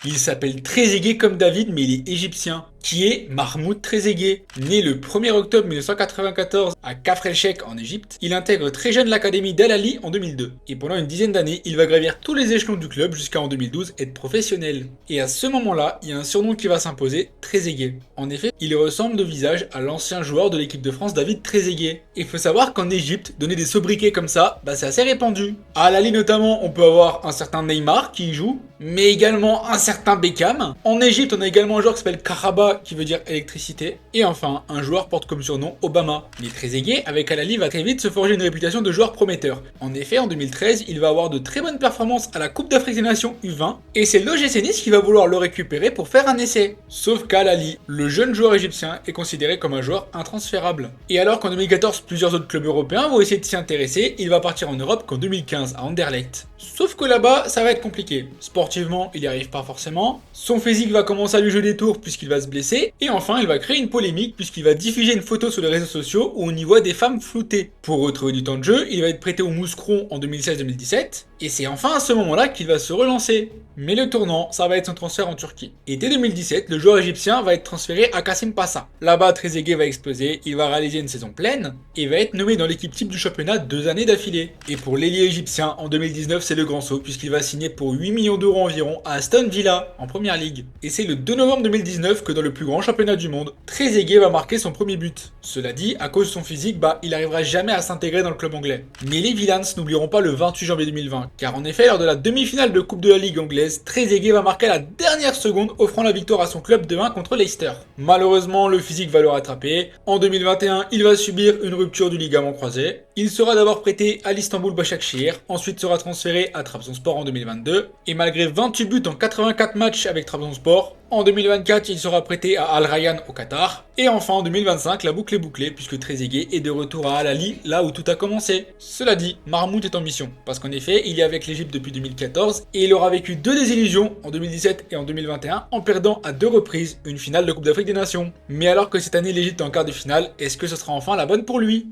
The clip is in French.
Il s'appelle Trezeguet comme David, mais il est égyptien, qui est Mahmoud Trezeguet. Né le 1er octobre 1994 à Kafr el-Sheikh en Égypte, il intègre très jeune l'académie d'Al Ahly en 2002. Et pendant une dizaine d'années, il va gravir tous les échelons du club jusqu'à en 2012 être professionnel. Et à ce moment-là, il y a un surnom qui va s'imposer, Trezeguet. En effet, il ressemble de visage à l'ancien joueur de l'équipe de France David Trezeguet. Il faut savoir qu'en Égypte, donner des sobriquets comme ça, c'est assez répandu. À Al Ahly notamment, on peut avoir un certain Neymar qui y joue, mais également un certain Beckham. En Égypte, on a également un joueur qui s'appelle Karaba, qui veut dire électricité. Et enfin, un joueur porte comme surnom Obama. Mais Trezeguet, avec Al Ahly, va très vite se forger une réputation de joueur prometteur. En effet, en 2013, il va avoir de très bonnes performances à la Coupe d'Afrique des Nations U20, et c'est l'OGC Nice qui va vouloir le récupérer pour faire un essai. Sauf qu'à Al Ahly, le jeune joueur égyptien est considéré comme un joueur intransférable. Et alors qu'en 2014, plusieurs autres clubs européens vont essayer de s'y intéresser, il va partir en Europe qu'en 2015 à Anderlecht. Sauf que là-bas, ça va être compliqué. Sportivement, il n'y arrive pas forcément. Son physique va commencer à lui jouer des tours puisqu'il va se blesser. Et enfin, il va créer une polémique puisqu'il va diffuser une photo sur les réseaux sociaux où on y voit des femmes floutées. Pour retrouver du temps de jeu, il va être prêté au Mouscron en 2016-2017. Et c'est enfin à ce moment-là qu'il va se relancer. Mais le tournant, ça va être son transfert en Turquie. Et dès 2017, le joueur égyptien va être transféré à Kassim Passa. Là-bas, Trezeguet va exploser, il va réaliser une saison pleine et va être nommé dans l'équipe type du championnat 2 années d'affilée. Et pour l'ailier égyptien, en 2019, c'est le grand saut puisqu'il va signer pour 8 millions d'euros environ à Aston Villa en première ligue. Et c'est le 2 novembre 2019 que dans le plus grand championnat du monde, Trezeguet va marquer son premier but. Cela dit, à cause de son physique, il n'arrivera jamais à s'intégrer dans le club anglais. Mais les Villans n'oublieront pas le 28 janvier 2020, car en effet, lors de la demi-finale de Coupe de la Ligue anglaise, Trezeguet va marquer à la dernière seconde, offrant la victoire à son club de 1 contre Leicester. Malheureusement, le physique va le rattraper. En 2021, il va subir une rupture du ligament croisé. Il sera d'abord prêté à l'Istanbul Başakşehir, ensuite sera transféré à Trabzonspor en 2022, et malgré 28 buts en 84 matchs avec Trabzonspor, en 2024, il sera prêté à Al Rayyan au Qatar. Et enfin, en 2025, la boucle est bouclée puisque Trezeguet est de retour à Al Ahly, là où tout a commencé. Cela dit, Marmout est en mission, parce qu'en effet, il est avec l'Égypte depuis 2014 et il aura vécu 2 désillusions en 2017 et en 2021 en perdant à 2 reprises une finale de Coupe d'Afrique des Nations. Mais alors que cette année l'Égypte est en quart de finale, est-ce que ce sera enfin la bonne pour lui ?